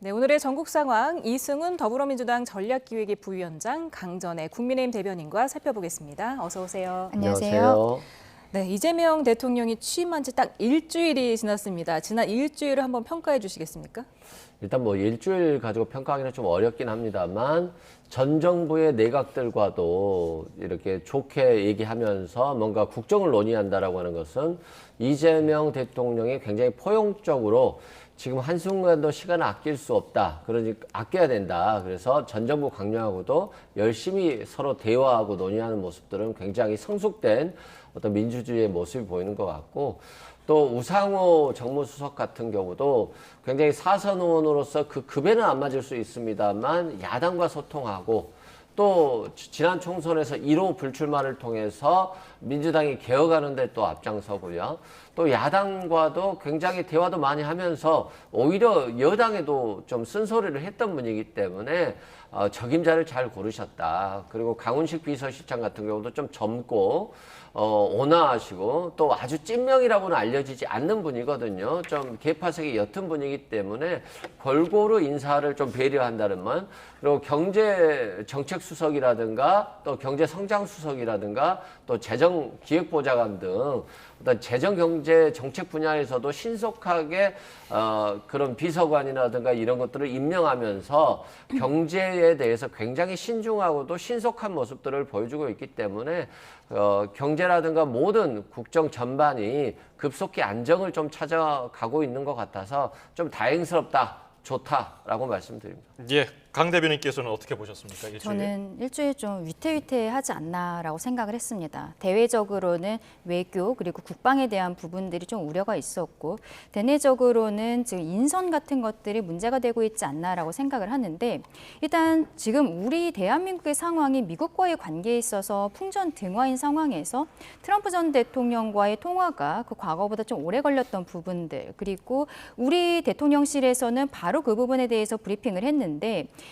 네, 오늘의 전국 상황 이승훈 더불어민주당 전략기획위 부위원장, 강전의 국민의힘 대변인과 살펴보겠습니다. 어서 오세요. 안녕하세요. 네, 이재명 대통령이 취임한 지 딱 일주일이 지났습니다. 지난 일주일을 한번 평가해 주시겠습니까? 일단 뭐 일주일 가지고 평가하기는 좀 어렵긴 합니다만 전 정부의 내각들과도 이렇게 좋게 얘기하면서 뭔가 국정을 논의한다라고 하는 것은 이재명 대통령이 굉장히 포용적으로 지금 한순간도 시간을 아낄 수 없다. 그러니까 아껴야 된다. 그래서 전 정부 강령하고도 열심히 서로 대화하고 논의하는 모습들은 굉장히 성숙된 어떤 민주주의의 모습이 보이는 것 같고, 또 우상호 정무수석 같은 경우도 굉장히 사선 의원으로서 그 급에는 안 맞을 수 있습니다만 야당과 소통하고, 또 지난 총선에서 1호 불출마를 통해서 민주당이 개혁하는 데 또 앞장서고요. 또 야당과도 굉장히 대화도 많이 하면서 오히려 여당에도 좀 쓴소리를 했던 분이기 때문에 적임자를 잘 고르셨다. 그리고 강훈식 비서실장 같은 경우도 좀 젊고 온화하시고 또 아주 찐명이라고는 알려지지 않는 분이거든요. 좀 계파색이 옅은 분이기 때문에 골고루 인사를 좀 배려한다는 말. 그리고 경제정책수석이라든가 또 경제성장수석이라든가 또 재정기획보좌관 등 어떤 재정경제정책 분야에서도 신속하게 그런 비서관이라든가 이런 것들을 임명하면서 경제에 대해서 굉장히 신중하고도 신속한 모습들을 보여주고 있기 때문에 경제라든가 모든 국정 전반이 급속히 안정을 좀 찾아가고 있는 것 같아서 좀 다행스럽다, 좋다라고 말씀드립니다. 예, 강 대변인께서는 어떻게 보셨습니까? 일주일? 저는 일주일 좀 위태위태하지 않나라고 생각을 했습니다. 대외적으로는 외교 그리고 국방에 대한 부분들이 좀 우려가 있었고, 대내적으로는 지금 인선 같은 것들이 문제가 되고 있지 않나라고 생각을 하는데, 일단 지금 우리 대한민국의 상황이 미국과의 관계에 있어서 풍전등화인 상황에서 트럼프 전 대통령과의 통화가 그 과거보다 좀 오래 걸렸던 부분들, 그리고 우리 대통령실에서는 바로 그 부분에 대해서 브리핑을 했는데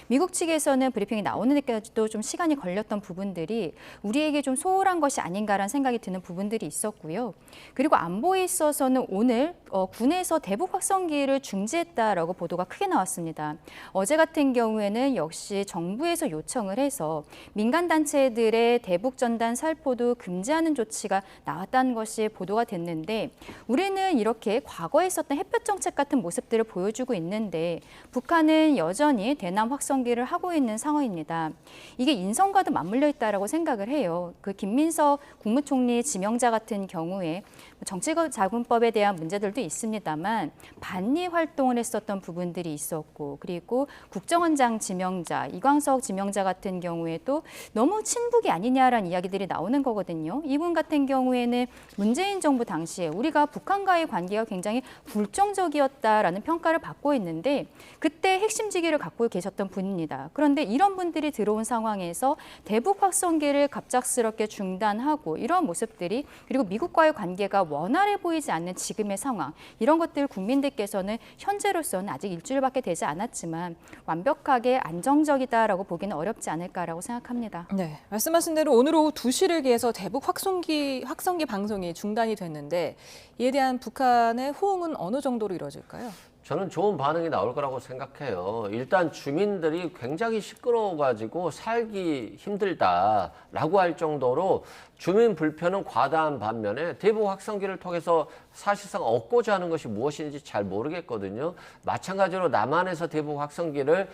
미국 측에서는 브리핑이 나오는 데까지도 좀 시간이 걸렸던 부분들이 우리에게 좀 소홀한 것이 아닌가라는 생각이 드는 부분들이 있었고요. 그리고 안보에 있어서는 오늘 군에서 대북 확성기를 중지했다라고 보도가 크게 나왔습니다. 어제 같은 경우에는 역시 정부에서 요청을 해서 민간 단체들의 대북 전단 살포도 금지하는 조치가 나왔다는 것이 보도가 됐는데, 우리는 이렇게 과거에 있었던 햇볕 정책 같은 모습들을 보여주고 있는데 북한은 여전히 대남 확성기를 하고 있는 상황입니다. 이게 인선과도 맞물려 있다라고 생각을 해요. 그 김민석 국무총리 지명자 같은 경우에 정치자금법에 대한 문제들도 있습니다만 반리 활동을 했었던 부분들이 있었고, 그리고 국정원장 지명자, 이광석 지명자 같은 경우에도 너무 친북이 아니냐라는 이야기들이 나오는 거거든요. 이분 같은 경우에는 문재인 정부 당시에 우리가 북한과의 관계가 굉장히 불정적이었다라는 평가를 받고 있는데 그때 핵심 직위를 갖고 계셨던 분입니다. 그런데 이런 분들이 들어온 상황에서 대북 확성기를 갑작스럽게 중단하고 이런 모습들이, 그리고 미국과의 관계가 원활해 보이지 않는 지금의 상황, 이런 것들 국민들께서는 현재로서는 아직 일주일밖에 되지 않았지만 완벽하게 안정적이다라고 보기는 어렵지 않을까라고 생각합니다. 네, 말씀하신 대로 오늘 오후 2시를 기해서 대북 확성기 방송이 중단이 됐는데 이에 대한 북한의 호응은 어느 정도로 이루어질까요? 저는 좋은 반응이 나올 거라고 생각해요. 일단 주민들이 굉장히 시끄러워가지고 살기 힘들다라고 할 정도로 주민 불편은 과다한 반면에 대북 확성기를 통해서 사실상 얻고자 하는 것이 무엇인지 잘 모르겠거든요. 마찬가지로 남한에서 대북 확성기를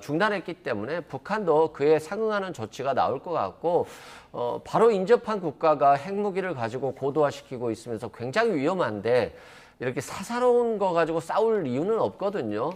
중단했기 때문에 북한도 그에 상응하는 조치가 나올 것 같고, 바로 인접한 국가가 핵무기를 가지고 고도화시키고 있으면서 굉장히 위험한데 이렇게 사사로운 거 가지고 싸울 이유는 없거든요.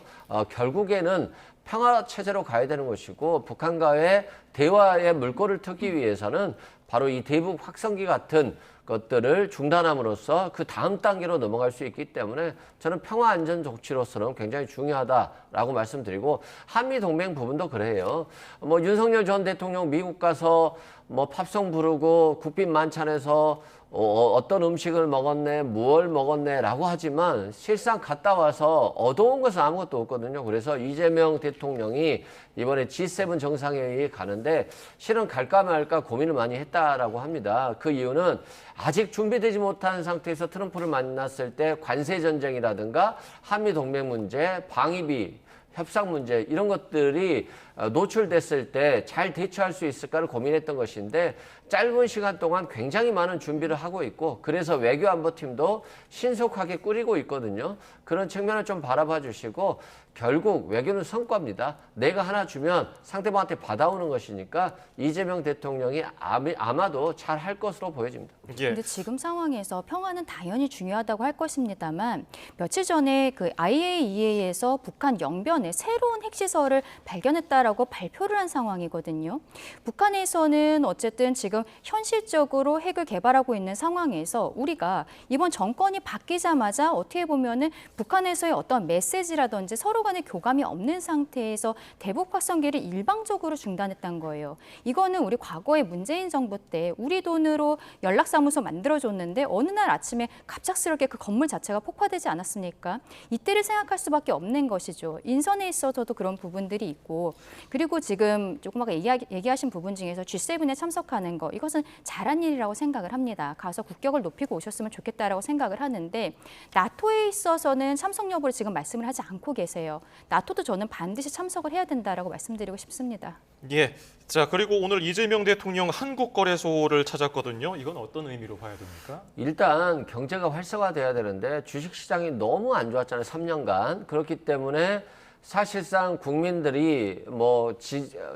결국에는 평화 체제로 가야 되는 것이고, 북한과의 대화의 물꼬를 트기 위해서는 바로 이 대북 확성기 같은 것들을 중단함으로써 그 다음 단계로 넘어갈 수 있기 때문에 저는 평화 안전 조치로서는 굉장히 중요하다라고 말씀드리고, 한미 동맹 부분도 그래요. 뭐 윤석열 전 대통령 미국 가서 뭐 팝송 부르고 국빈 만찬에서 어떤 음식을 먹었네, 무얼 먹었네라고 하지만 실상 갔다 와서 얻어온 것은 아무것도 없거든요. 그래서 이재명 대통령이 이번에 G7 정상회의에 가는데 실은 갈까 말까 고민을 많이 했다라고 합니다. 그 이유는 아직 준비되지 못한 상태에서 트럼프를 만났을 때 관세 전쟁이라든가 한미 동맹 문제, 방위비 협상 문제 이런 것들이 노출됐을 때 잘 대처할 수 있을까를 고민했던 것인데 짧은 시간 동안 굉장히 많은 준비를 하고 있고 그래서 외교안보팀도 신속하게 꾸리고 있거든요. 그런 측면을 좀 바라봐 주시고 결국 외교는 성과입니다. 내가 하나 주면 상대방한테 받아오는 것이니까 이재명 대통령이 아마도 잘 할 것으로 보여집니다. 예. 근데 지금 상황에서 평화는 당연히 중요하다고 할 것입니다만 며칠 전에 그 IAEA에서 북한 영변에 새로운 핵시설을 발견했다라고 발표를 한 상황이거든요. 북한에서는 어쨌든 지금 현실적으로 핵을 개발하고 있는 상황에서 우리가 이번 정권이 바뀌자마자 어떻게 보면은 북한에서의 어떤 메시지라든지 서로 간의 교감이 없는 상태에서 대북 확성기를 일방적으로 중단했던 거예요. 이거는 우리 과거에 문재인 정부 때 우리 돈으로 연락사무소 만들어줬는데 어느 날 아침에 갑작스럽게 그 건물 자체가 폭파되지 않았습니까? 이때를 생각할 수밖에 없는 것이죠. 인선에 있어서도 그런 부분들이 있고 그리고 지금 조금 아까 얘기하신 부분 중에서 G7에 참석하는 거 이것은 잘한 일이라고 생각을 합니다. 가서 국격을 높이고 오셨으면 좋겠다라고 생각을 하는데 나토에 있어서는 참석 여부를 지금 말씀을 하지 않고 계세요. 나토도 저는 반드시 참석을 해야 된다라고 말씀드리고 싶습니다. 예. 자, 그리고 오늘 이재명 대통령 한국거래소를 찾았거든요. 이건 어떤 의미로 봐야 됩니까? 일단 경제가 활성화돼야 되는데 주식시장이 너무 안 좋았잖아요. 3년간. 그렇기 때문에 사실상 국민들이 뭐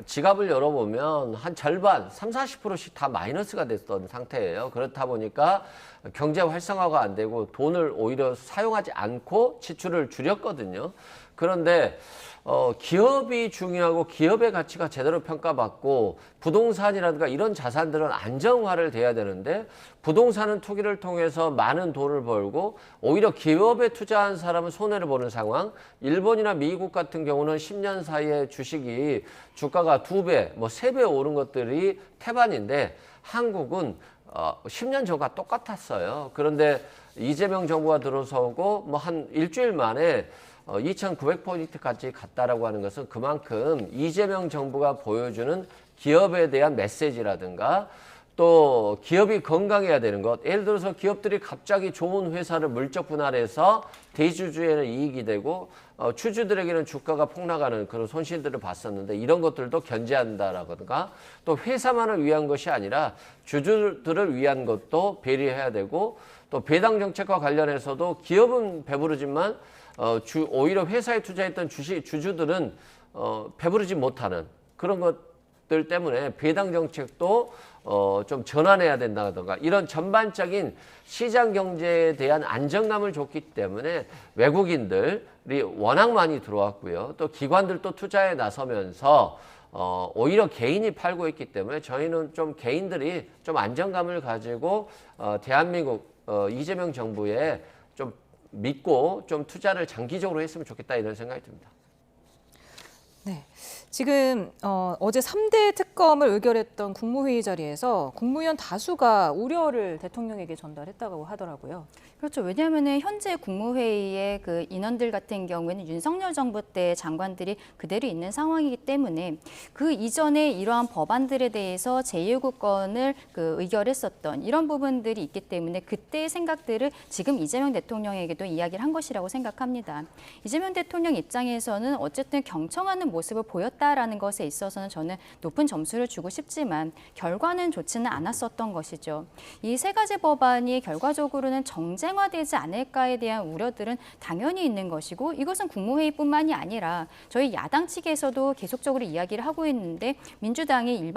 지갑을 열어보면 한 절반, 30~40%씩 다 마이너스가 됐던 상태예요. 그렇다 보니까 경제 활성화가 안 되고 돈을 오히려 사용하지 않고 지출을 줄였거든요. 그런데 기업이 중요하고 기업의 가치가 제대로 평가받고 부동산이라든가 이런 자산들은 안정화를 돼야 되는데 부동산은 투기를 통해서 많은 돈을 벌고 오히려 기업에 투자한 사람은 손해를 보는 상황. 일본이나 미국 같은 경우는 10년 사이에 주식이 주가가 2배, 뭐 3배 오른 것들이 태반인데 한국은 10년 전과 똑같았어요. 그런데 이재명 정부가 들어서고 뭐 한 일주일 만에 2,900포인트까지 갔다라고 하는 것은 그만큼 이재명 정부가 보여주는 기업에 대한 메시지라든가 또 기업이 건강해야 되는 것. 예를 들어서 기업들이 갑자기 좋은 회사를 물적 분할해서 대주주에는 이익이 되고 추주들에게는 주가가 폭락하는 그런 손실들을 봤었는데 이런 것들도 견제한다라든가 또 회사만을 위한 것이 아니라 주주들을 위한 것도 배려해야 되고 또 배당 정책과 관련해서도 기업은 배부르지만 오히려 회사에 투자했던 주주들은 배부르지 못하는 그런 것들 때문에 배당 정책도 좀 전환해야 된다던가 이런 전반적인 시장 경제에 대한 안정감을 줬기 때문에 외국인들이 워낙 많이 들어왔고요. 또 기관들도 투자에 나서면서 오히려 개인이 팔고 있기 때문에 저희는 좀 개인들이 좀 안정감을 가지고 대한민국 이재명 정부에 좀 믿고 좀 투자를 장기적으로 했으면 좋겠다 이런 생각이 듭니다. 네. 지금 어제 3대 특검을 의결했던 국무회의 자리에서 국무위원 다수가 우려를 대통령에게 전달했다고 하더라고요. 그렇죠. 왜냐하면 현재 국무회의의 그 인원들 같은 경우에는 윤석열 정부 때 장관들이 그대로 있는 상황이기 때문에 그 이전에 이러한 법안들에 대해서 제1구권을 의결했었던 이런 부분들이 있기 때문에 그때의 생각들을 지금 이재명 대통령에게도 이야기를 한 것이라고 생각합니다. 이재명 대통령 입장에서는 어쨌든 경청하는 모습을 보였다라는 것에 있어서는 저는 높은 점수를 주고 싶지만 결과는 좋지는 않았었던 것이죠. 이 세 가지 법안이 결과적으로는 정쟁화되지 않을까에 대한 우려들은 당연히 있는 것이고 이것은 국무회의뿐만이 아니라 저희 야당 측에서도 계속적으로 이야기를 하고 있는데 민주당이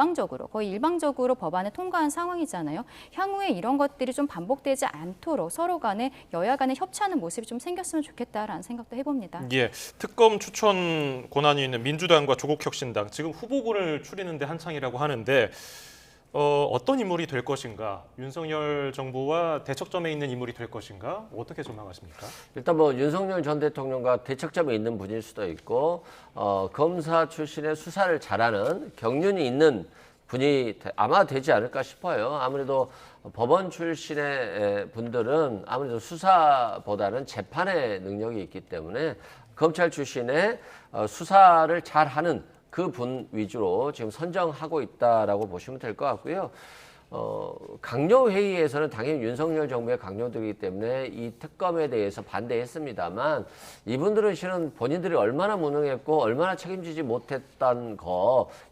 거의 일방적으로 법안을 통과한 상황이잖아요. 향후에 이런 것들이 좀 반복되지 않도록 서로 간에 여야 간에 협치하는 모습이 좀 생겼으면 좋겠다라는 생각도 해봅니다. 예, 특검 추천 권한이 있는 민주당과 조국혁신당 지금 후보군을 추리는데 한창이라고 하는데 어떤 인물이 될 것인가? 윤석열 정부와 대척점에 있는 인물이 될 것인가? 어떻게 전망하십니까? 일단 뭐 윤석열 전 대통령과 대척점에 있는 분일 수도 있고 검사 출신의 수사를 잘하는 경륜이 있는 분이 아마 되지 않을까 싶어요. 아무래도 법원 출신의 분들은 아무래도 수사보다는 재판의 능력이 있기 때문에 검찰 출신의 수사를 잘하는 그 분 위주로 지금 선정하고 있다라고 보시면 될 것 같고요. 강요 회의에서는 당연히 윤석열 정부의 강요들이기 때문에 이 특검에 대해서 반대했습니다만 이분들은 실은 본인들이 얼마나 무능했고 얼마나 책임지지 못했던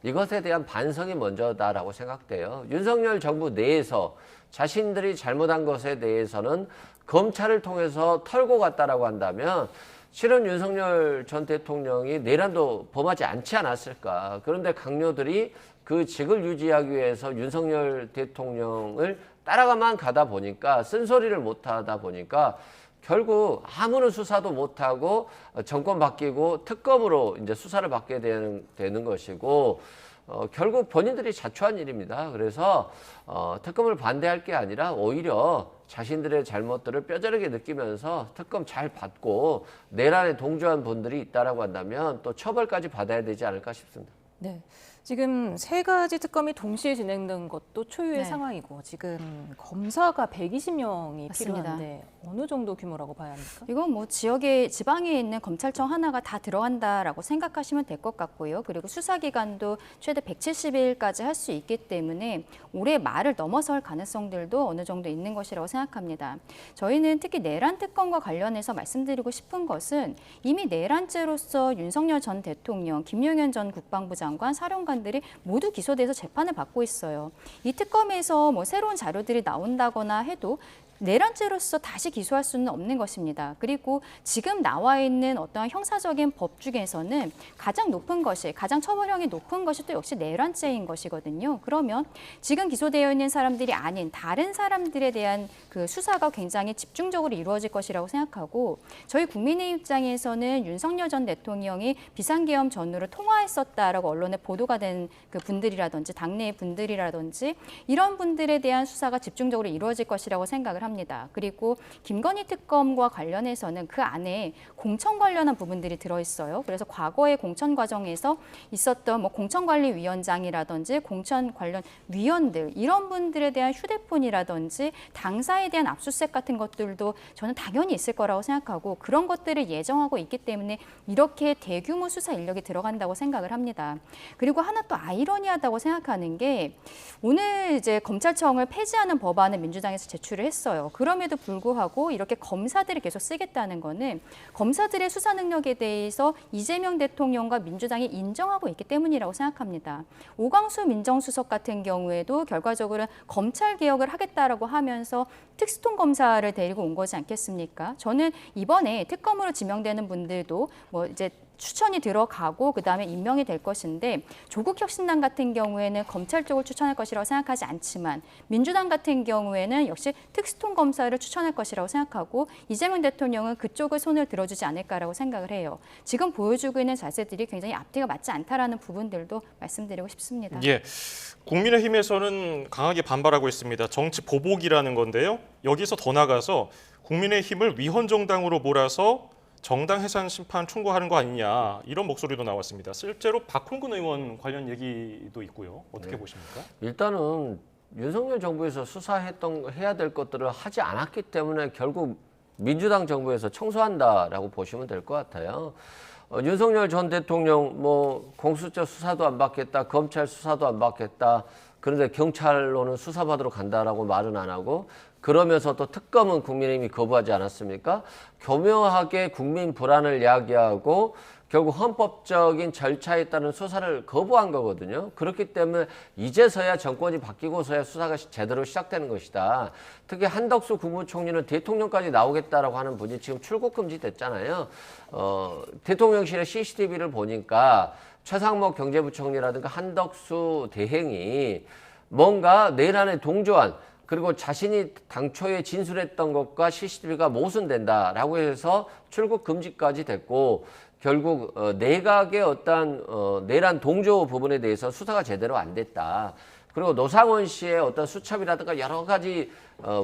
이것에 대한 반성이 먼저다라고 생각돼요. 윤석열 정부 내에서 자신들이 잘못한 것에 대해서는 검찰을 통해서 털고 갔다라고 한다면 실은 윤석열 전 대통령이 내란도 범하지 않지 않았을까. 그런데 강요들이 그 직을 유지하기 위해서 윤석열 대통령을 따라가만 가다 보니까 쓴소리를 못 하다 보니까 결국 아무런 수사도 못 하고 정권 바뀌고 특검으로 이제 수사를 받게 되는 것이고 결국 본인들이 자초한 일입니다. 그래서 특검을 반대할 게 아니라 오히려 자신들의 잘못들을 뼈저리게 느끼면서 특검 잘 받고 내란에 동조한 분들이 있다라고 한다면 또 처벌까지 받아야 되지 않을까 싶습니다. 네. 지금 세 가지 특검이 동시에 진행된 것도 초유의 네. 상황이고 지금 검사가 120명이 맞습니다. 필요한데 어느 정도 규모라고 봐야 합니까? 이건 뭐 지방에 있는 검찰청 하나가 다 들어간다라고 생각하시면 될 것 같고요. 그리고 수사기간도 최대 170일까지 할 수 있기 때문에 올해 말을 넘어설 가능성들도 어느 정도 있는 것이라고 생각합니다. 저희는 특히 내란 특검과 관련해서 말씀드리고 싶은 것은 이미 내란죄로서 윤석열 전 대통령, 김용현 전 국방부 장관, 사령관들이 모두 기소돼서 재판을 받고 있어요. 이 특검에서 뭐 새로운 자료들이 나온다거나 해도 내란죄로서 다시 기소할 수는 없는 것입니다. 그리고 지금 나와 있는 어떤 형사적인 법 중에서는 가장 높은 것이, 가장 처벌형이 높은 것이 또 역시 내란죄인 것이거든요. 그러면 지금 기소되어 있는 사람들이 아닌 다른 사람들에 대한 그 수사가 굉장히 집중적으로 이루어질 것이라고 생각하고 저희 국민의 입장에서는 윤석열 전 대통령이 비상계엄 전후로 통화했었다라고 언론에 보도가 된 그 분들이라든지 당내의 분들이라든지 이런 분들에 대한 수사가 집중적으로 이루어질 것이라고 생각을 합니다. 그리고 김건희 특검과 관련해서는 그 안에 공천 관련한 부분들이 들어있어요. 그래서 과거의 공천 과정에서 있었던 뭐 공천관리위원장이라든지 공천 관련 위원들 이런 분들에 대한 휴대폰이라든지 당사에 대한 압수수색 같은 것들도 저는 당연히 있을 거라고 생각하고 그런 것들을 예정하고 있기 때문에 이렇게 대규모 수사 인력이 들어간다고 생각을 합니다. 그리고 하나 또 아이러니하다고 생각하는 게 오늘 이제 검찰청을 폐지하는 법안을 민주당에서 제출을 했어요. 그럼에도 불구하고 이렇게 검사들을 계속 쓰겠다는 거는 검사들의 수사 능력에 대해서 이재명 대통령과 민주당이 인정하고 있기 때문이라고 생각합니다. 오광수 민정수석 같은 경우에도 결과적으로 검찰 개혁을 하겠다라고 하면서 특수통 검사를 데리고 온 거지 않겠습니까? 저는 이번에 특검으로 지명되는 분들도 뭐 이제 추천이 들어가고 그다음에 임명이 될 것인데 조국 혁신당 같은 경우에는 검찰 쪽을 추천할 것이라고 생각하지 않지만 민주당 같은 경우에는 역시 특수통 검사를 추천할 것이라고 생각하고 이재명 대통령은 그쪽을 손을 들어주지 않을까라고 생각을 해요. 지금 보여주고 있는 자세들이 굉장히 앞뒤가 맞지 않다라는 부분들도 말씀드리고 싶습니다. 예. 국민의힘에서는 강하게 반발하고 있습니다. 정치 보복이라는 건데요. 여기서 더 나가서 국민의힘을 위헌정당으로 몰아서 정당 해산 심판 충고하는 거 아니냐 이런 목소리도 나왔습니다. 실제로 박홍근 의원 관련 얘기도 있고요. 어떻게 보십니까? 일단은 윤석열 정부에서 해야 될 것들을 하지 않았기 때문에 결국 민주당 정부에서 청소한다라고 보시면 될 것 같아요. 윤석열 전 대통령 뭐 공수처 수사도 안 받겠다, 검찰 수사도 안 받겠다. 그런데 경찰로는 수사받으러 간다라고 말은 안 하고 그러면서 또 특검은 국민의힘이 거부하지 않았습니까? 교묘하게 국민 불안을 야기하고 결국 헌법적인 절차에 따른 수사를 거부한 거거든요. 그렇기 때문에 이제서야 정권이 바뀌고서야 수사가 제대로 시작되는 것이다. 특히 한덕수 국무총리는 대통령까지 나오겠다라고 하는 분이 지금 출국 금지됐잖아요. 대통령실의 CCTV를 보니까 최상목 경제부총리라든가 한덕수 대행이 뭔가 내란에 동조한 그리고 자신이 당초에 진술했던 것과 CCTV가 모순된다라고 해서 출국 금지까지 됐고 결국 내각의 어떤 내란 동조 부분에 대해서 수사가 제대로 안 됐다. 그리고 노상원 씨의 어떤 수첩이라든가 여러 가지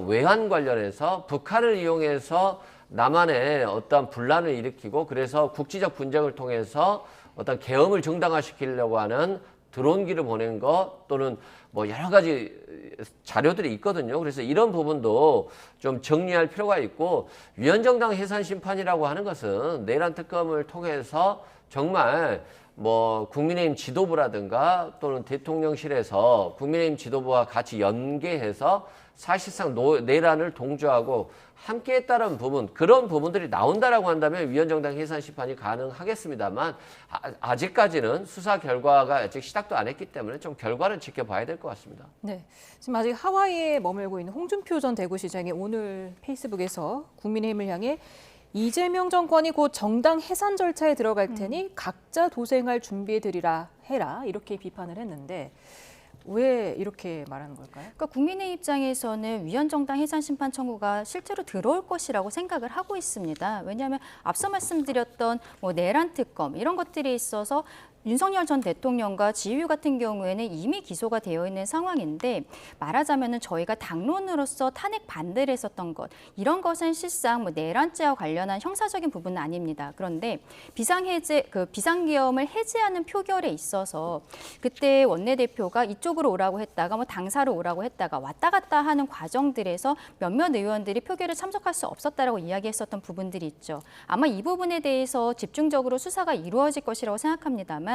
외환 관련해서 북한을 이용해서 남한에 어떤 분란을 일으키고 그래서 국지적 분쟁을 통해서 어떤 계엄을 정당화시키려고 하는 드론기를 보낸 것 또는 뭐 여러 가지 자료들이 있거든요. 그래서 이런 부분도 좀 정리할 필요가 있고 위헌정당 해산 심판이라고 하는 것은 내란 특검을 통해서 정말 뭐 국민의힘 지도부라든가 또는 대통령실에서 국민의힘 지도부와 같이 연계해서 사실상 내란을 동조하고 함께했다는 부분, 그런 부분들이 나온다라고 한다면 위헌정당 해산 심판이 가능하겠습니다만 아직까지는 수사 결과가 아직 시작도 안 했기 때문에 좀 결과를 지켜봐야 될 것 같습니다. 네, 지금 아직 하와이에 머물고 있는 홍준표 전 대구시장이 오늘 페이스북에서 국민의힘을 향해 이재명 정권이 곧 정당 해산 절차에 들어갈 테니 각자 도생할 준비해드리라 해라 이렇게 비판을 했는데 왜 이렇게 말하는 걸까요? 그러니까 국민의 입장에서는 위헌정당 해산 심판 청구가 실제로 들어올 것이라고 생각을 하고 있습니다. 왜냐하면 앞서 말씀드렸던 뭐 내란 특검 이런 것들이 있어서 윤석열 전 대통령과 지휘유 같은 경우에는 이미 기소가 되어 있는 상황인데 말하자면은 저희가 당론으로서 탄핵 반대를 했었던 것 이런 것은 실상 뭐 내란죄와 관련한 형사적인 부분은 아닙니다. 그런데 비상계엄을 해제하는 표결에 있어서 그때 원내대표가 이쪽으로 오라고 했다가 뭐 당사로 오라고 했다가 왔다 갔다 하는 과정들에서 몇몇 의원들이 표결에 참석할 수 없었다라고 이야기했었던 부분들이 있죠. 아마 이 부분에 대해서 집중적으로 수사가 이루어질 것이라고 생각합니다만.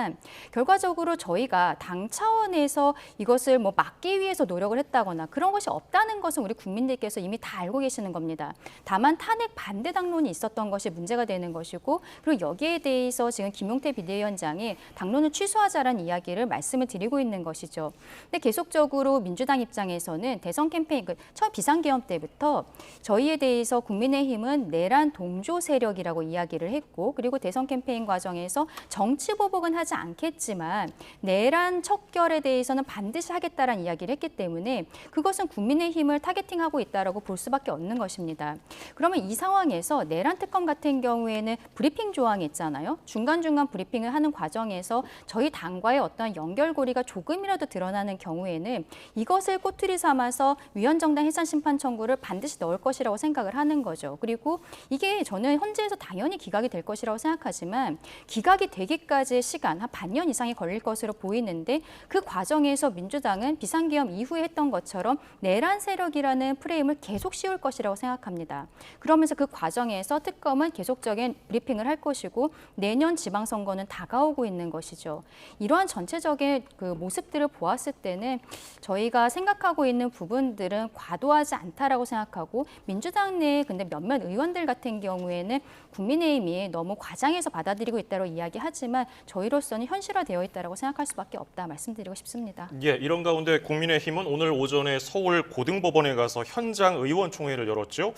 결과적으로 저희가 당 차원에서 이것을 뭐 막기 위해서 노력을 했다거나 그런 것이 없다는 것은 우리 국민들께서 이미 다 알고 계시는 겁니다. 다만 탄핵 반대 당론이 있었던 것이 문제가 되는 것이고 그리고 여기에 대해서 지금 김용태 비대위원장이 당론을 취소하자라는 이야기를 말씀을 드리고 있는 것이죠. 근데 계속적으로 민주당 입장에서는 대선 캠페인 처음 비상계엄 때부터 저희에 대해서 국민의힘은 내란 동조 세력이라고 이야기를 했고 그리고 대선 캠페인 과정에서 정치 보복은 하지 않겠지만 내란 척결에 대해서는 반드시 하겠다라는 이야기를 했기 때문에 그것은 국민의힘을 타겟팅하고 있다라고 볼 수밖에 없는 것입니다. 그러면 이 상황에서 내란 특검 같은 경우에는 브리핑 조항이 있잖아요. 중간중간 브리핑을 하는 과정에서 저희 당과의 어떤 연결고리가 조금이라도 드러나는 경우에는 이것을 꼬투리 삼아서 위헌정당 해산 심판 청구를 반드시 넣을 것이라고 생각을 하는 거죠. 그리고 이게 저는 헌재에서 당연히 기각이 될 것이라고 생각하지만 기각이 되기까지의 시간 한 반년 이상이 걸릴 것으로 보이는데 그 과정에서 민주당은 비상계엄 이후에 했던 것처럼 내란 세력이라는 프레임을 계속 씌울 것이라고 생각합니다. 그러면서 그 과정에서 특검은 계속적인 브리핑을 할 것이고 내년 지방선거는 다가오고 있는 것이죠. 이러한 전체적인 그 모습들을 보았을 때는 저희가 생각하고 있는 부분들은 과도하지 않다라고 생각하고 민주당 내에 근데 몇몇 의원들 같은 경우에는 국민의힘이 너무 과장해서 받아들이고 있다고 이야기하지만 저희로서는 현실화되어 있다고 생각할 수밖에 없다 말씀드리고 싶습니다. 예, 이런 가운데 국민의힘은 오늘 오전에 서울 고등법원에 가서 현장 의원총회를 열었죠.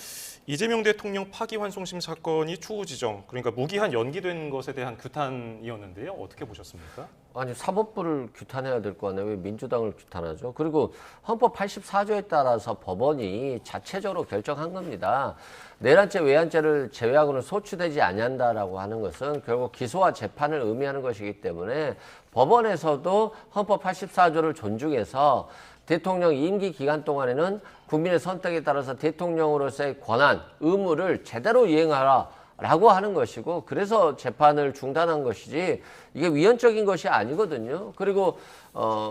이재명 대통령 파기환송심 사건이 추후 지정, 그러니까 무기한 연기된 것에 대한 규탄이었는데요. 어떻게 보셨습니까? 아니 사법부를 규탄해야 될 거 아니에요. 왜 민주당을 규탄하죠? 그리고 헌법 84조에 따라서 법원이 자체적으로 결정한 겁니다. 내란죄, 외환죄를 제외하고는 소추되지 아니한다라고 하는 것은 결국 기소와 재판을 의미하는 것이기 때문에 법원에서도 헌법 84조를 존중해서 대통령 임기 기간 동안에는 국민의 선택에 따라서 대통령으로서의 권한, 의무를 제대로 이행하라. 라고 하는 것이고 그래서 재판을 중단한 것이지 이게 위헌적인 것이 아니거든요. 그리고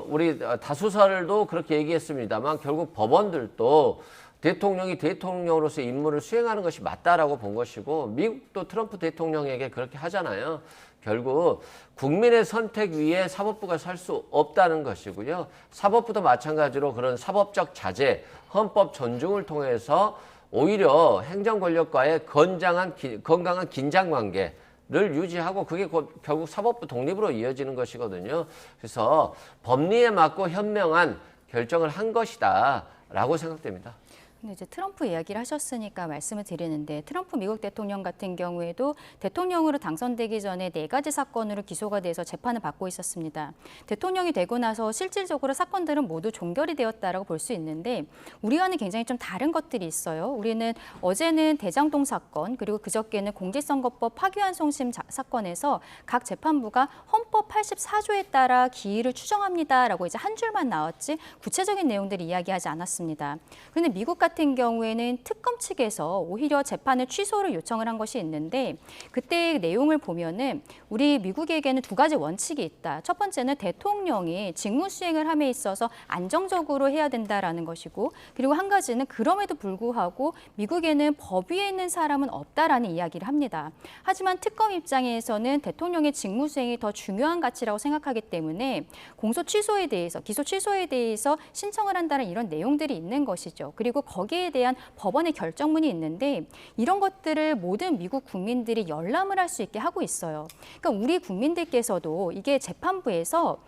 우리 다수설도 그렇게 얘기했습니다만 결국 법원들도 대통령이 대통령으로서 임무를 수행하는 것이 맞다라고 본 것이고 미국도 트럼프 대통령에게 그렇게 하잖아요. 결국 국민의 선택 위에 사법부가 설 수 없다는 것이고요. 사법부도 마찬가지로 그런 사법적 자제, 헌법 존중을 통해서 오히려 행정 권력과의 건강한 긴장 관계를 유지하고 그게 결국 사법부 독립으로 이어지는 것이거든요. 그래서 법리에 맞고 현명한 결정을 한 것이다라고 생각됩니다. 근데 이제 트럼프 이야기를 하셨으니까 말씀을 드리는데 트럼프 미국 대통령 같은 경우에도 대통령으로 당선되기 전에 4가지 사건으로 기소가 돼서 재판을 받고 있었습니다. 대통령이 되고 나서 실질적으로 사건들은 모두 종결이 되었다라고 볼 수 있는데 우리와는 굉장히 좀 다른 것들이 있어요. 우리는 어제는 대장동 사건 그리고 그저께는 공직선거법 파기환송심 사건에서 각 재판부가 헌법 84조에 따라 기일을 추정합니다라고 이제 한 줄만 나왔지 구체적인 내용들을 이야기하지 않았습니다. 그런데 미국 같은 같은 경우에는 특검 측에서 오히려 재판을 취소를 요청을 한 것이 있는데 그때 내용을 보면은 우리 미국에게는 두 가지 원칙이 있다. 첫 번째는 대통령이 직무 수행을 함에 있어서 안정적으로 해야 된다라는 것이고 그리고 한 가지는 그럼에도 불구하고 미국에는 법 위에 있는 사람은 없다라는 이야기를 합니다. 하지만 특검 입장에서는 대통령의 직무 수행이 더 중요한 가치라고 생각하기 때문에 공소 취소에 대해서 기소 취소에 대해서 신청을 한다는 이런 내용들이 있는 것이죠. 그리고 거기에 대한 법원의 결정문이 있는데 이런 것들을 모든 미국 국민들이 열람을 할 수 있게 하고 있어요. 그러니까 우리 국민들께서도 이게 재판부에서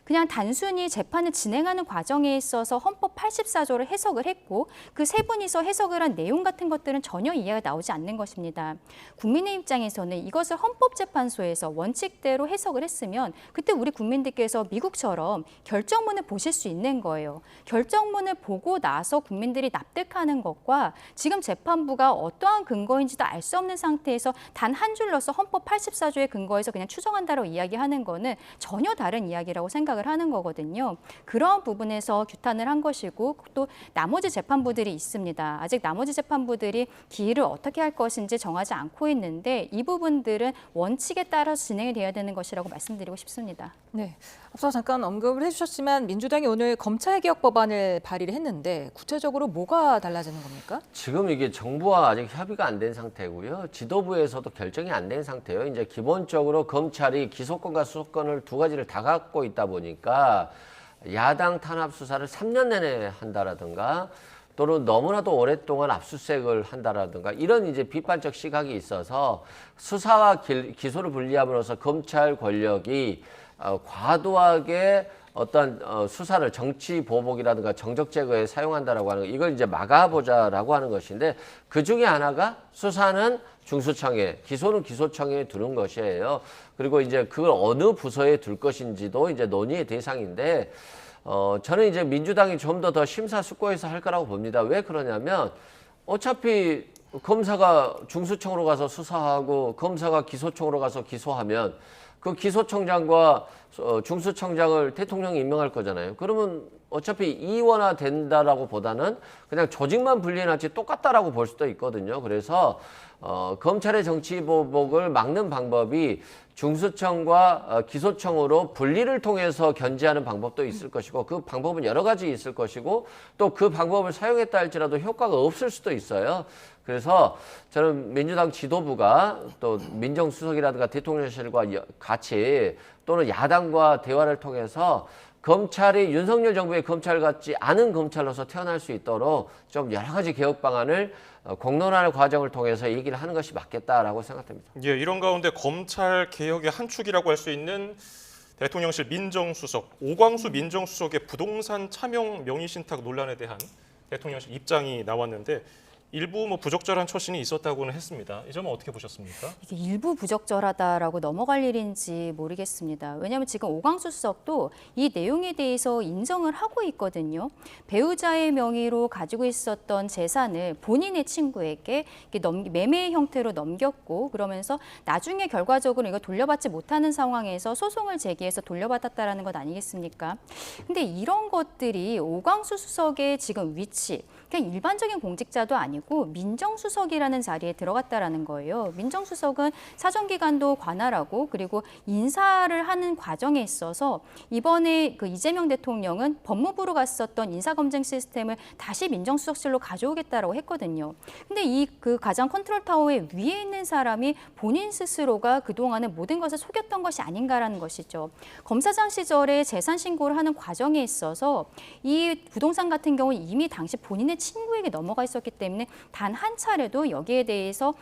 그냥 단순히 재판을 진행하는 과정에 있어서 헌법 84조를 해석을 했고 그 세 분이서 해석을 한 내용 같은 것들은 전혀 이해가 나오지 않는 것입니다. 국민의 입장에서는 이것을 헌법재판소에서 원칙대로 해석을 했으면 그때 우리 국민들께서 미국처럼 결정문을 보실 수 있는 거예요. 결정문을 보고 나서 국민들이 납득하는 것과 지금 재판부가 어떠한 근거인지도 알 수 없는 상태에서 단 한 줄로서 헌법 84조의 근거에서 그냥 추정한다고 이야기하는 거는 전혀 다른 이야기라고 생각을 하는 거거든요. 그런 부분에서 규탄을 한 것이고 또 나머지 재판부들이 있습니다. 아직 나머지 재판부들이 기일을 어떻게 할 것인지 정하지 않고 있는데 이 부분들은 원칙에 따라서 진행이 돼야 되는 것이라고 말씀드리고 싶습니다. 네, 앞서 잠깐 언급을 해주셨지만 민주당이 오늘 검찰개혁 법안을 발의를 했는데 구체적으로 뭐가 달라지는 겁니까? 지금 이게 정부와 아직 협의가 안 된 상태고요. 지도부에서도 결정이 안 된 상태예요. 이제 기본적으로 검찰이 기소권과 수사권을 두 가지를 다 갖고 있다 보니까 야당 탄압 수사를 3년 내내 한다라든가 또는 너무나도 오랫동안 압수수색을 한다라든가 이런 이제 비판적 시각이 있어서 수사와 기소를 분리함으로써 검찰 권력이 과도하게 어떤 수사를 정치 보복이라든가 정적 제거에 사용한다라고 하는 거 이걸 이제 막아보자라고 하는 것인데 그 중에 하나가 수사는 중수청에, 기소는 기소청에 두는 것이에요. 그리고 이제 그걸 어느 부서에 둘 것인지도 이제 논의의 대상인데 저는 이제 민주당이 좀 더 심사숙고해서 할 거라고 봅니다. 왜 그러냐면 어차피 검사가 중수청으로 가서 수사하고 검사가 기소청으로 가서 기소하면 그 기소청장과 중수청장을 대통령이 임명할 거잖아요. 그러면 어차피 이원화 된다라고 보다는 그냥 조직만 분리해놨지 똑같다라고 볼 수도 있거든요. 그래서 검찰의 정치 보복을 막는 방법이 중수청과 기소청으로 분리를 통해서 견제하는 방법도 있을 것이고 그 방법은 여러 가지 있을 것이고 또 그 방법을 사용했다 할지라도 효과가 없을 수도 있어요. 그래서 저는 민주당 지도부가 또 민정수석이라든가 대통령실과 같이 또는 야당과 대화를 통해서 검찰이 윤석열 정부의 검찰 같지 않은 검찰로서 태어날 수 있도록 좀 여러 가지 개혁 방안을 공론화의 과정을 통해서 얘기를 하는 것이 맞겠다라고 생각됩니다. 예, 이런 가운데 검찰 개혁의 한 축이라고 할 수 있는 대통령실 민정수석 오광수 민정수석의 부동산 차명 명의 신탁 논란에 대한 대통령실 입장이 나왔는데 일부 부적절한 처신이 있었다고는 했습니다. 이 점은 어떻게 보셨습니까? 이게 일부 부적절하다라고 넘어갈 일인지 모르겠습니다. 왜냐하면 지금 오광수 수석도 이 내용에 대해서 인정을 하고 있거든요. 배우자의 명의로 가지고 있었던 재산을 본인의 친구에게 매매 형태로 넘겼고 그러면서 나중에 결과적으로 이거 돌려받지 못하는 상황에서 소송을 제기해서 돌려받았다라는 것 아니겠습니까? 근데 이런 것들이 오광수 수석의 지금 위치, 그냥 일반적인 공직자도 아니고 민정수석이라는 자리에 들어갔다라는 거예요. 민정수석은 사정기관도 관할하고 그리고 인사를 하는 과정에 있어서 이번에 그 이재명 대통령은 법무부로 갔었던 인사검증 시스템을 다시 민정수석실로 가져오겠다라고 했거든요. 근데 이 그 가장 컨트롤 타워의 위에 있는 사람이 본인 스스로가 그동안에 모든 것을 속였던 것이 아닌가라는 것이죠. 검사장 시절에 재산 신고를 하는 과정에 있어서 이 부동산 같은 경우는 이미 당시 본인의 친구에게 넘어가 있었기 때문에 단 한 차례도 여기에 대해서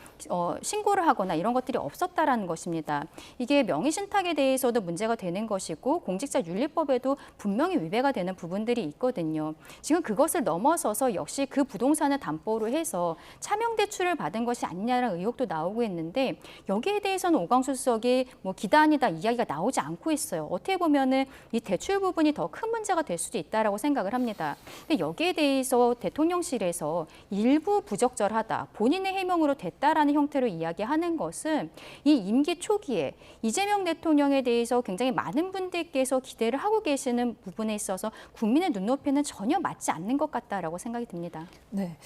신고를 하거나 이런 것들이 없었다라는 것입니다. 이게 명의신탁에 대해서도 문제가 되는 것이고 공직자윤리법에도 분명히 위배가 되는 부분들이 있거든요. 지금 그것을 넘어서서 역시 그 부동산을 담보로 해서 차명 대출을 받은 것이 아니냐는 의혹도 나오고 있는데 여기에 대해서는 오광수 수석이 기단이다 이야기가 나오지 않고 있어요. 어떻게 보면은 이 대출 부분이 더 큰 문제가 될 수도 있다라고 생각을 합니다. 근데 여기에 대해서 대통령실에서 일부 일부 부적절하다, 본인의 해명으로 됐다라는 형태로 이야기하는 것은 이 임기 초기에 이재명 대통령에 대해서 굉장히 많은 분들께서 기대를 하고 계시는 부분에 있어서 국민의 눈높이는 전혀 맞지 않는 것 같다라고 생각이 듭니다. 네.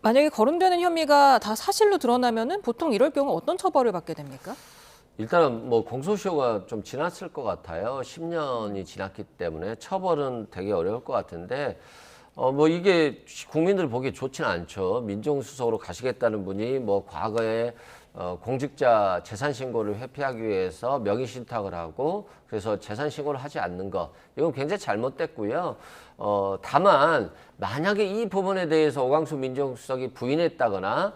만약에 거론되는 혐의가 다 사실로 드러나면은 보통 이럴 경우 어떤 처벌을 받게 됩니까? 일단은 뭐 공소시효가 좀 지났을 것 같아요. 10년이 지났기 때문에 처벌은 되게 어려울 것 같은데 뭐 이게 국민들 보기 좋지는 않죠. 민정수석으로 가시겠다는 분이 뭐 과거에 공직자 재산 신고를 회피하기 위해서 명의 신탁을 하고 그래서 재산 신고를 하지 않는 것 이건 굉장히 잘못됐고요. 다만 만약에 이 부분에 대해서 오광수 민정수석이 부인했다거나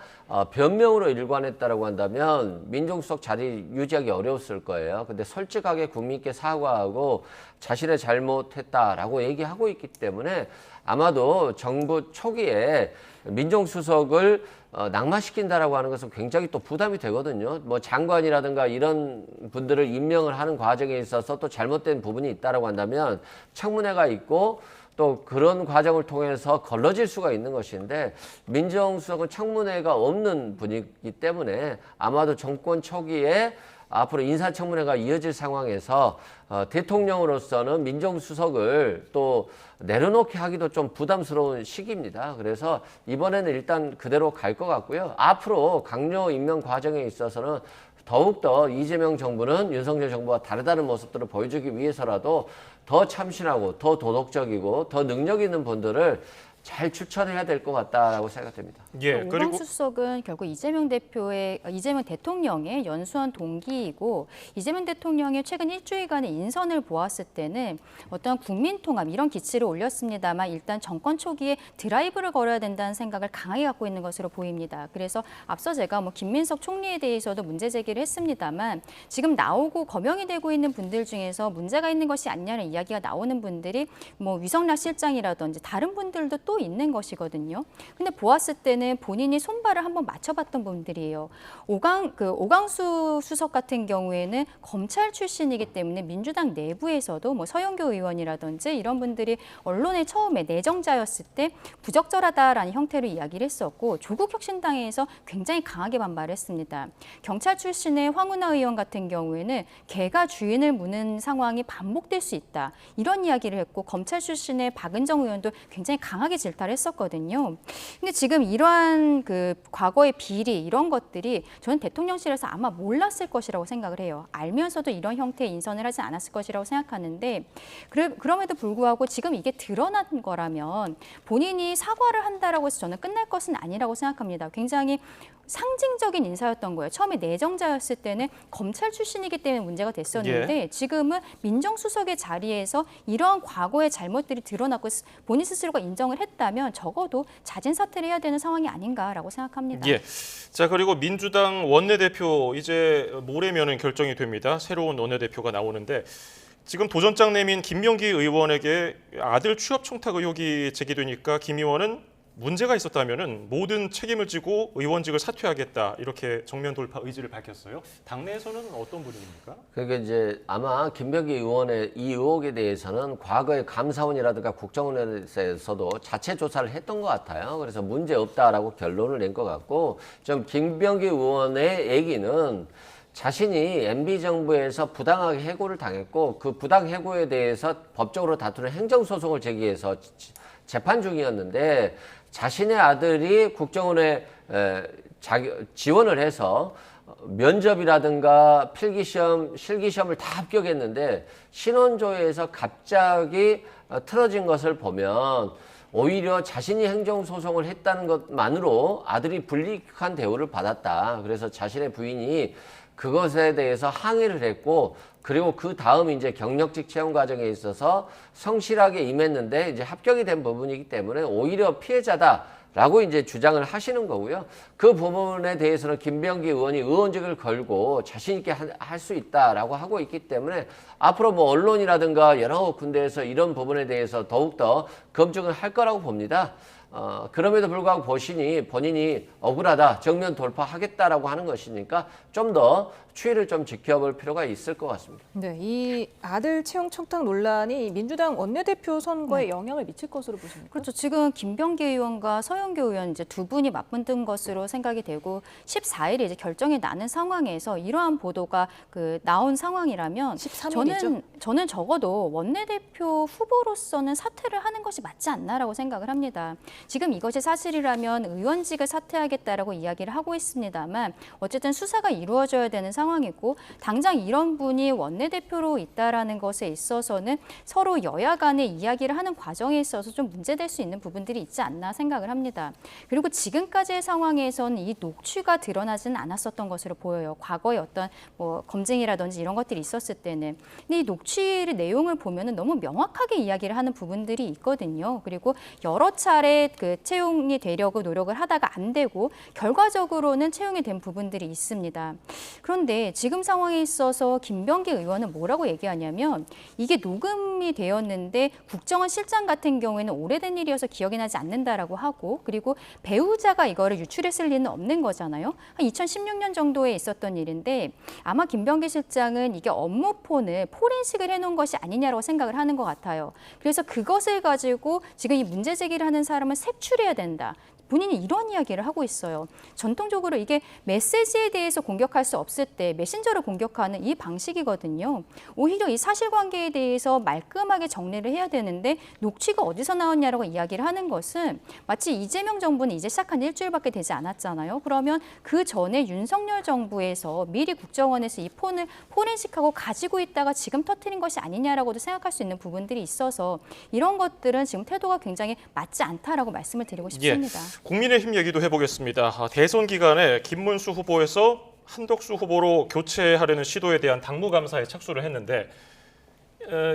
변명으로 일관했다라고 한다면 민정수석 자리 유지하기 어려웠을 거예요. 근데 솔직하게 국민께 사과하고 자신의 잘못했다라고 얘기하고 있기 때문에 아마도 정부 초기에 민정수석을 낙마시킨다라고 하는 것은 굉장히 또 부담이 되거든요. 뭐 장관이라든가 이런 분들을 임명을 하는 과정에 있어서 또 잘못된 부분이 있다라고 한다면 청문회가 있고 또 그런 과정을 통해서 걸러질 수가 있는 것인데 민정수석은 청문회가 없는 분이기 때문에 아마도 정권 초기에 앞으로 인사청문회가 이어질 상황에서 대통령으로서는 민정수석을 또 내려놓게 하기도 좀 부담스러운 시기입니다. 그래서 이번에는 일단 그대로 갈 것 같고요. 앞으로 강요 임명 과정에 있어서는 더욱더 이재명 정부는 윤석열 정부와 다르다는 모습들을 보여주기 위해서라도 더 참신하고 더 도덕적이고 더 능력 있는 분들을 잘 추천해야 될 것 같다라고 생각됩니다. 예, 그리고 오광수 수석은 결국 이재명 대통령의 연수원 동기이고 이재명 대통령의 최근 일주일간의 인선을 보았을 때는 어떤 국민통합 이런 기치를 올렸습니다만 일단 정권 초기에 드라이브를 걸어야 된다는 생각을 강하게 갖고 있는 것으로 보입니다. 그래서 앞서 제가 뭐 김민석 총리에 대해서도 문제 제기를 했습니다만 지금 나오고 거명이 되고 있는 분들 중에서 문제가 있는 것이 아니냐는 이야기가 나오는 분들이 뭐 위성락 실장이라든지 다른 분들도 또 있는 것이거든요. 근데 보았을 때는 본인이 손발을 한번 맞춰봤던 분들이에요. 오광수 수석 같은 경우에는 검찰 출신이기 때문에 민주당 내부에서도 뭐 서영교 의원이라든지 이런 분들이 언론에 처음에 내정자였을 때 부적절하다라는 형태로 이야기를 했었고 조국혁신당에서 굉장히 강하게 반발했습니다. 경찰 출신의 황운하 의원 같은 경우에는 개가 주인을 무는 상황이 반복될 수 있다. 이런 이야기를 했고 검찰 출신의 박은정 의원도 굉장히 강하게 질타를 했었거든요. 근데 지금 이러한 그 과거의 비리 이런 것들이 저는 대통령실에서 아마 몰랐을 것이라고 생각을 해요. 알면서도 이런 형태의 인선을 하지 않았을 것이라고 생각하는데 그럼에도 불구하고 지금 이게 드러난 거라면 본인이 사과를 한다라고 해서 저는 끝날 것은 아니라고 생각합니다. 굉장히 상징적인 인사였던 거예요. 처음에 내정자였을 때는 검찰 출신이기 때문에 문제가 됐었는데 지금은 민정수석의 자리에서 이러한 과거의 잘못들이 드러났고 본인 스스로가 인정을 했다면 적어도 자진 사퇴를 해야 되는 상황이 아닌가라고 생각합니다. 예. 자, 그리고 민주당 원내대표 이제 모레면은 결정이 됩니다. 새로운 원내대표가 나오는데 지금 도전장 내민 김명기 의원에게 아들 취업 청탁 의혹이 제기되니까 김 의원은 문제가 있었다면은 모든 책임을 지고 의원직을 사퇴하겠다 이렇게 정면 돌파 의지를 밝혔어요. 당내에서는 어떤 분위기입니까? 그러니까 이제 아마 김병기 의원의 이 의혹에 대해서는 과거에 감사원이라든가 국정원에서도 자체 조사를 했던 것 같아요. 그래서 문제 없다라고 결론을 낸 것 같고 좀 김병기 의원의 얘기는 자신이 MB정부에서 부당하게 해고를 당했고 그 부당 해고에 대해서 법적으로 다투는 행정소송을 제기해서 재판 중이었는데 자신의 아들이 국정원에 지원을 해서 면접이라든가 필기시험, 실기시험을 다 합격했는데 신원조회에서 갑자기 틀어진 것을 보면 오히려 자신이 행정소송을 했다는 것만으로 아들이 불이익한 대우를 받았다. 그래서 자신의 부인이 그것에 대해서 항의를 했고 그리고 그 다음 이제 경력직 채용 과정에 있어서 성실하게 임했는데 이제 합격이 된 부분이기 때문에 오히려 피해자다라고 이제 주장을 하시는 거고요. 그 부분에 대해서는 김병기 의원이 의원직을 걸고 자신 있게 할 수 있다라고 하고 있기 때문에 앞으로 뭐 언론이라든가 여러 군데에서 이런 부분에 대해서 더욱더 검증을 할 거라고 봅니다. 그럼에도 불구하고 본인이 억울하다, 정면 돌파하겠다라고 하는 것이니까 좀 더 추이를 좀 지켜볼 필요가 있을 것 같습니다. 네, 이 아들 채용 청탁 논란이 민주당 원내대표 선거에 영향을 미칠 것으로 보십니까? 그렇죠. 지금 김병기 의원과 서영교 의원 이제 두 분이 맞붙은 것으로 생각이 되고 14일에 이제 결정이 나는 상황에서 이러한 보도가 나온 상황이라면 13일이죠? 저는 적어도 원내대표 후보로서는 사퇴를 하는 것이 맞지 않나라고 생각을 합니다. 지금 이것이 사실이라면 의원직을 사퇴하겠다라고 이야기를 하고 있습니다만 어쨌든 수사가 이루어져야 되는 상황이고 당장 이런 분이 원내대표로 있다라는 것에 있어서는 서로 여야 간의 이야기를 하는 과정에 있어서 좀 문제될 수 있는 부분들이 있지 않나 생각을 합니다. 그리고 지금까지의 상황에서는 이 녹취가 드러나지는 않았었던 것으로 보여요. 과거에 어떤 검증이라든지 이런 것들이 있었을 때는. 근데 이 녹취의 내용을 보면은 너무 명확하게 이야기를 하는 부분들이 있거든요. 그리고 여러 차례 채용이 되려고 노력을 하다가 안 되고 결과적으로는 채용이 된 부분들이 있습니다. 그런데 지금 상황에 있어서 김병기 의원은 뭐라고 얘기하냐면 이게 녹음이 되었는데 국정원 실장 같은 경우에는 오래된 일이어서 기억이 나지 않는다라고 하고 그리고 배우자가 이거를 유출했을 리는 없는 거잖아요. 한 2016년 정도에 있었던 일인데 아마 김병기 실장은 이게 업무폰을 포렌식을 해놓은 것이 아니냐라고 생각을 하는 것 같아요. 그래서 그것을 가지고 지금 이 문제 제기를 하는 사람을 색출해야 된다. 본인이 이런 이야기를 하고 있어요. 전통적으로 이게 메시지에 대해서 공격할 수 없을 때 메신저를 공격하는 이 방식이거든요. 오히려 이 사실관계에 대해서 말끔하게 정리를 해야 되는데 녹취가 어디서 나왔냐라고 이야기를 하는 것은 마치 이재명 정부는 이제 시작한 일주일밖에 되지 않았잖아요. 그러면 그 전에 윤석열 정부에서 미리 국정원에서 이 폰을 포렌식하고 가지고 있다가 지금 터뜨린 것이 아니냐라고도 생각할 수 있는 부분들이 있어서 이런 것들은 지금 태도가 굉장히 맞지 않다라고 말씀을 드리고 싶습니다. 국민의힘 얘기도 해보겠습니다. 대선 기간에 김문수 후보에서 한덕수 후보로 교체하려는 시도에 대한 당무감사에 착수를 했는데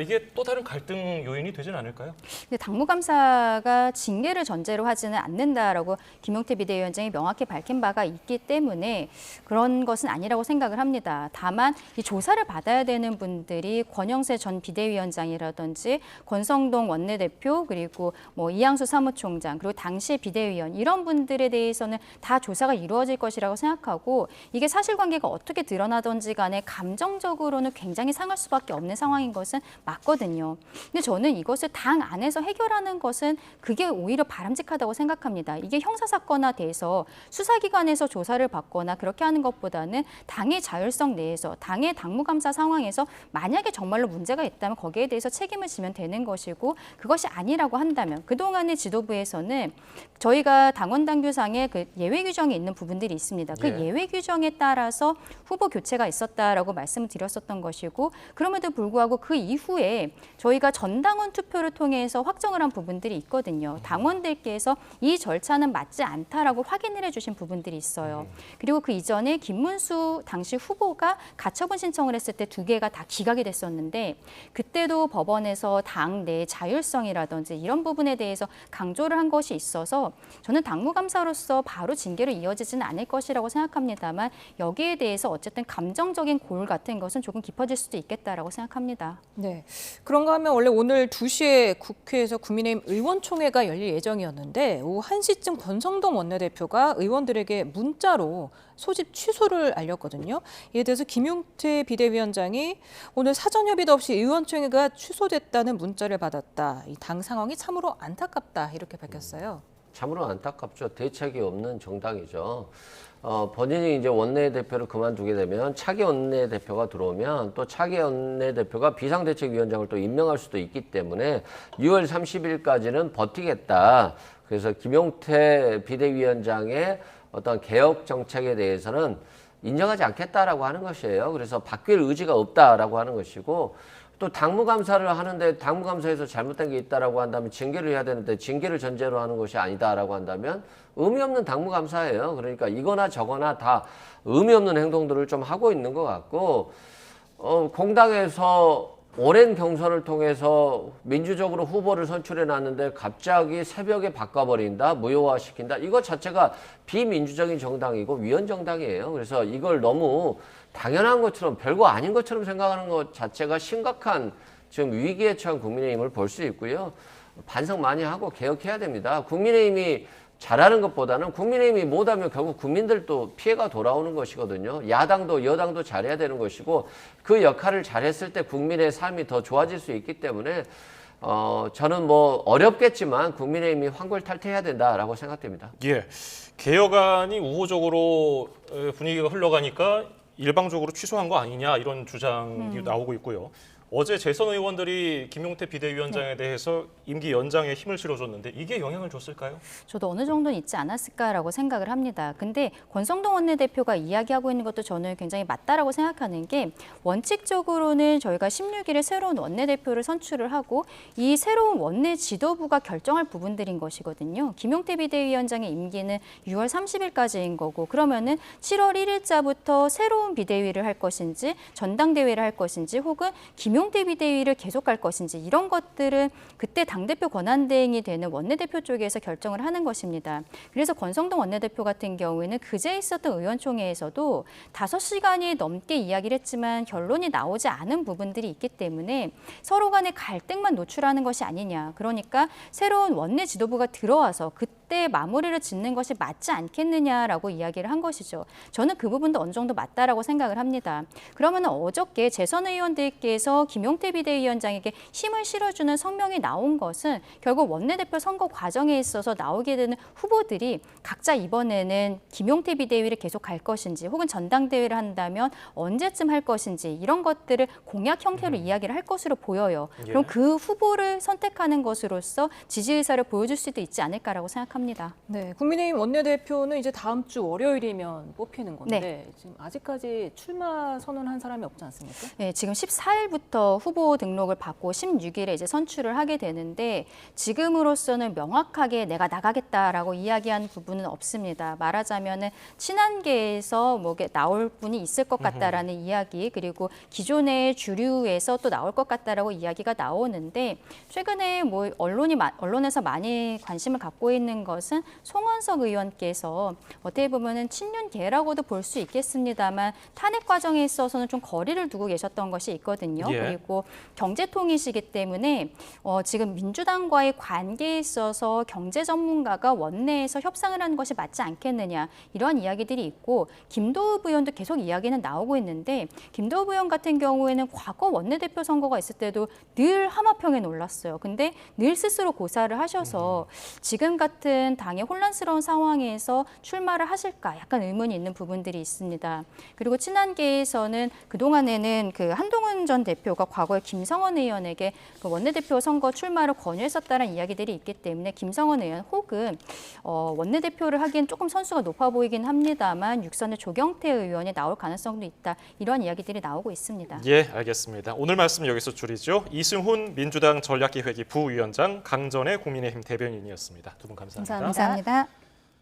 이게 또 다른 갈등 요인이 되지는 않을까요? 근데 당무감사가 징계를 전제로 하지는 않는다라고 김용태 비대위원장이 명확히 밝힌 바가 있기 때문에 그런 것은 아니라고 생각을 합니다. 다만 이 조사를 받아야 되는 분들이 권영세 전 비대위원장이라든지 권성동 원내대표 그리고 이양수 사무총장 그리고 당시 비대위원 이런 분들에 대해서는 다 조사가 이루어질 것이라고 생각하고 이게 사실관계가 어떻게 드러나든지 간에 감정적으로는 굉장히 상할 수밖에 없는 상황인 것은 맞거든요. 근데 저는 이것을 당 안에서 해결하는 것은 그게 오히려 바람직하다고 생각합니다. 이게 형사사건에 대해서 수사기관에서 조사를 받거나 그렇게 하는 것보다는 당의 자율성 내에서 당의 당무감사 상황에서 만약에 정말로 문제가 있다면 거기에 대해서 책임을 지면 되는 것이고 그것이 아니라고 한다면 그동안의 지도부에서는 저희가 당원당규상에 예외 규정이 있는 부분들이 있습니다. 그 예외 규정에 따라서 후보 교체가 있었다라고 말씀을 드렸었던 것이고 그럼에도 불구하고 그 이후에 저희가 전당원 투표를 통해서 확정을 한 부분들이 있거든요. 당원들께서 이 절차는 맞지 않다라고 확인을 해주신 부분들이 있어요. 그리고 그 이전에 김문수 당시 후보가 가처분 신청을 했을 때 2개가 다 기각이 됐었는데 그때도 법원에서 당 내 자율성이라든지 이런 부분에 대해서 강조를 한 것이 있어서 저는 당무감사로서 바로 징계로 이어지지는 않을 것이라고 생각합니다만 여기에 대해서 어쨌든 감정적인 골 같은 것은 조금 깊어질 수도 있겠다라고 생각합니다. 네. 그런가 하면 원래 오늘 2시에 국회에서 국민의힘 의원총회가 열릴 예정이었는데 오후 1시쯤 권성동 원내대표가 의원들에게 문자로 소집 취소를 알렸거든요. 이에 대해서 김용태 비대위원장이 오늘 사전 협의도 없이 의원총회가 취소됐다는 문자를 받았다. 이 당 상황이 참으로 안타깝다 이렇게 밝혔어요. 참으로 안타깝죠. 대책이 없는 정당이죠. 본인이 이제 원내대표를 그만두게 되면 차기 원내대표가 들어오면 또 차기 원내대표가 비상대책위원장을 또 임명할 수도 있기 때문에 6월 30일까지는 버티겠다. 그래서 김용태 비대위원장의 어떤 개혁 정책에 대해서는 인정하지 않겠다라고 하는 것이에요. 그래서 바뀔 의지가 없다라고 하는 것이고 또 당무감사를 하는데 당무감사에서 잘못된 게 있다라고 한다면 징계를 해야 되는데 징계를 전제로 하는 것이 아니다라고 한다면 의미 없는 당무감사예요. 그러니까 이거나 저거나 다 의미 없는 행동들을 좀 하고 있는 것 같고 공당에서 오랜 경선을 통해서 민주적으로 후보를 선출해 놨는데 갑자기 새벽에 바꿔버린다, 무효화시킨다. 이거 자체가 비민주적인 정당이고 위헌정당이에요. 그래서 이걸 너무 당연한 것처럼 별거 아닌 것처럼 생각하는 것 자체가 심각한 지금 위기에 처한 국민의힘을 볼 수 있고요. 반성 많이 하고 개혁해야 됩니다. 국민의힘이 잘하는 것보다는 국민의힘이 못하면 결국 국민들도 피해가 돌아오는 것이거든요. 야당도 여당도 잘해야 되는 것이고 그 역할을 잘했을 때 국민의 삶이 더 좋아질 수 있기 때문에 저는 뭐 어렵겠지만 국민의힘이 황골탈퇴해야 된다라고 생각됩니다. 예, 개혁안이 우호적으로 분위기가 흘러가니까 일방적으로 취소한 거 아니냐 이런 주장이 나오고 있고요. 어제 재선 의원들이 김용태 비대위원장에 대해서 임기 연장에 힘을 실어줬는데 이게 영향을 줬을까요? 저도 어느 정도는 있지 않았을까라고 생각을 합니다. 근데 권성동 원내대표가 이야기하고 있는 것도 저는 굉장히 맞다라고 생각하는 게 원칙적으로는 저희가 16일에 새로운 원내대표를 선출을 하고 이 새로운 원내 지도부가 결정할 부분들인 것이거든요. 김용태 비대위원장의 임기는 6월 30일까지인 거고 그러면은 7월 1일자부터 새로운 비대위를 할 것인지 전당대회를 할 것인지 혹은 김용태 비대위를 계속 갈 것인지 이런 것들은 그때 당대표 권한대행이 되는 원내대표 쪽에서 결정을 하는 것입니다. 그래서 권성동 원내대표 같은 경우에는 그제 있었던 의원총회에서도 5시간이 넘게 이야기를 했지만 결론이 나오지 않은 부분들이 있기 때문에 서로 간의 갈등만 노출하는 것이 아니냐. 그러니까 새로운 원내 지도부가 들어와서 그때 마무리를 짓는 것이 맞지 않겠느냐라고 이야기를 한 것이죠. 저는 그 부분도 어느 정도 맞다라고 생각을 합니다. 그러면 어저께 재선 의원들께서 김용태 비대위원장에게 힘을 실어주는 성명이 나온 것은 결국 원내대표 선거 과정에 있어서 나오게 되는 후보들이 각자 이번에는 김용태 비대위를 계속 갈 것인지 혹은 전당대회를 한다면 언제쯤 할 것인지 이런 것들을 공약 형태로 이야기를 할 것으로 보여요. 그럼 그 후보를 선택하는 것으로서 지지 의사를 보여줄 수도 있지 않을까라고 생각합니다. 네, 국민의힘 원내대표는 이제 다음 주 월요일이면 뽑히는 건데 지금 아직까지 출마 선언한 사람이 없지 않습니까? 네, 지금 14일부터 후보 등록을 받고 16일에 이제 선출을 하게 되는데 지금으로서는 명확하게 내가 나가겠다라고 이야기한 부분은 없습니다. 말하자면은 친한계에서 뭐 나올 분이 있을 것 같다라는 이야기 그리고 기존의 주류에서 또 나올 것 같다라고 이야기가 나오는데 최근에 뭐 언론에서 많이 관심을 갖고 있는 것은 송원석 의원께서 어떻게 보면은 친윤계라고도 볼 수 있겠습니다만 탄핵 과정에 있어서는 좀 거리를 두고 계셨던 것이 있거든요. 예. 그리고 경제통이시기 때문에 지금 민주당과의 관계에 있어서 경제 전문가가 원내에서 협상을 하는 것이 맞지 않겠느냐 이런 이야기들이 있고 김도읍 의원도 계속 이야기는 나오고 있는데 김도읍 의원 같은 경우에는 과거 원내대표 선거가 있을 때도 늘 하마평에 놀랐어요. 근데 늘 스스로 고사를 하셔서 지금 같은 당의 혼란스러운 상황에서 출마를 하실까 약간 의문이 있는 부분들이 있습니다. 그리고 친한계에서는 그동안에는 그 한동훈 전 대표가 과거에 김성원 의원에게 그 원내대표 선거 출마를 권유했었다는 이야기들이 있기 때문에 김성원 의원 혹은 원내대표를 하기엔 조금 선수가 높아 보이긴 합니다만 육선의 조경태 의원이 나올 가능성도 있다. 이런 이야기들이 나오고 있습니다. 예, 알겠습니다. 오늘 말씀 여기서 줄이죠. 이승훈 민주당 전략기획위 부위원장, 강전의 국민의힘 대변인이었습니다. 두 분 감사합니다. 감사합니다. 감사합니다.